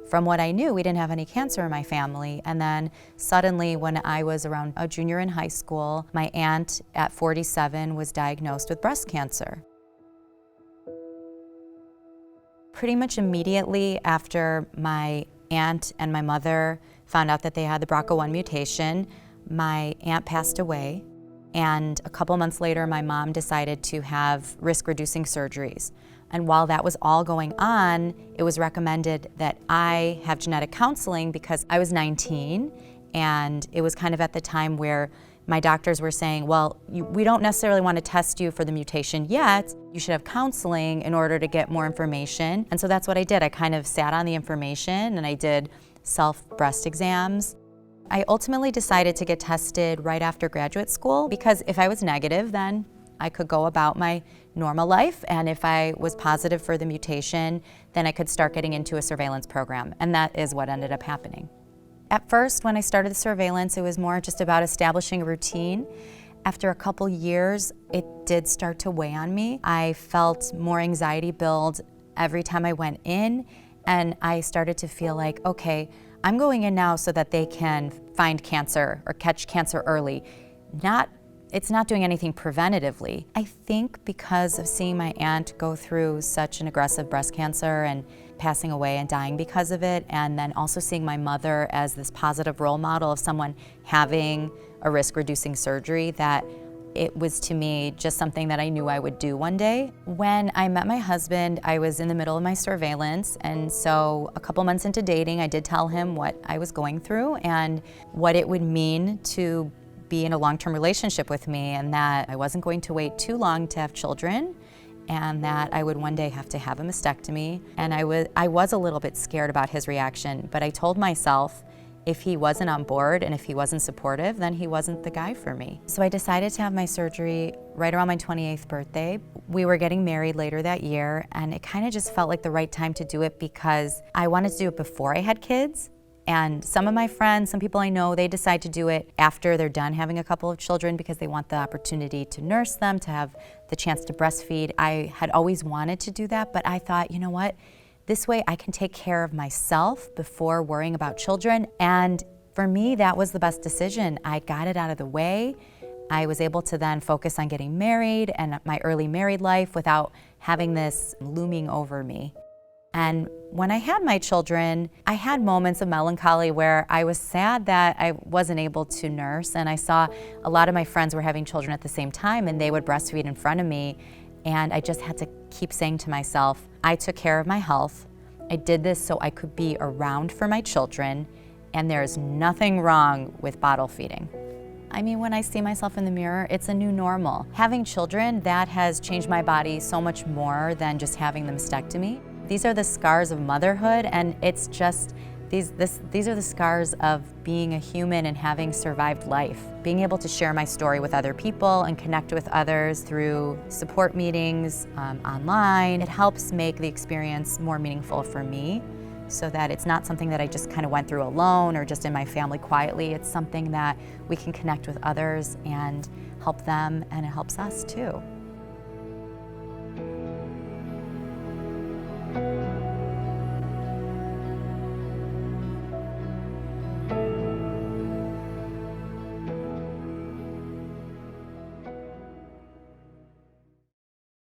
from what I knew, we didn't have any cancer in my family. And then suddenly, when I was around a junior in high school, my aunt at 47 was diagnosed with breast cancer. Pretty much immediately after my aunt and my mother found out that they had the BRCA1 mutation, my aunt passed away. And a couple months later, my mom decided to have risk-reducing surgeries. And while that was all going on, it was recommended that I have genetic counseling because I was 19, and it was kind of at the time where my doctors were saying, well, we don't necessarily want to test you for the mutation yet. You should have counseling in order to get more information. And so that's what I did. I kind of sat on the information and I did self-breast exams. I ultimately decided to get tested right after graduate school because if I was negative, then I could go about my normal life, and if I was positive for the mutation, then I could start getting into a surveillance program, and that is what ended up happening. At first, when I started the surveillance, it was more just about establishing a routine. After a couple years, it did start to weigh on me. I felt more anxiety build every time I went in, and I started to feel like, okay, I'm going in now so that they can find cancer or catch cancer early. It's not doing anything preventatively. I think because of seeing my aunt go through such an aggressive breast cancer and passing away and dying because of it, and then also seeing my mother as this positive role model of someone having a risk-reducing surgery, that it was to me just something that I knew I would do one day. When I met my husband, I was in the middle of my surveillance, and so a couple months into dating, I did tell him what I was going through and what it would mean to be in a long-term relationship with me, and that I wasn't going to wait too long to have children, and that I would one day have to have a mastectomy. And I was a little bit scared about his reaction, but I told myself if he wasn't on board and if he wasn't supportive, then he wasn't the guy for me. So I decided to have my surgery right around my 28th birthday. We were getting married later that year, and it kind of just felt like the right time to do it because I wanted to do it before I had kids. And some of my friends, some people I know, they decide to do it after they're done having a couple of children because they want the opportunity to nurse them, to have the chance to breastfeed. I had always wanted to do that, but I thought, you know what? This way I can take care of myself before worrying about children. And for me, that was the best decision. I got it out of the way. I was able to then focus on getting married and my early married life without having this looming over me. And when I had my children, I had moments of melancholy where I was sad that I wasn't able to nurse, and I saw a lot of my friends were having children at the same time and they would breastfeed in front of me, and I just had to keep saying to myself, I took care of my health. I did this so I could be around for my children, and there's nothing wrong with bottle feeding. I mean, when I see myself in the mirror, it's a new normal. Having children, that has changed my body so much more than just having the mastectomy. These are the scars of motherhood, and it's just, these are the scars of being a human and having survived life. Being able to share my story with other people and connect with others through support meetings online, it helps make the experience more meaningful for me so that it's not something that I just kind of went through alone or just in my family quietly. It's something that we can connect with others and help them, and it helps us too.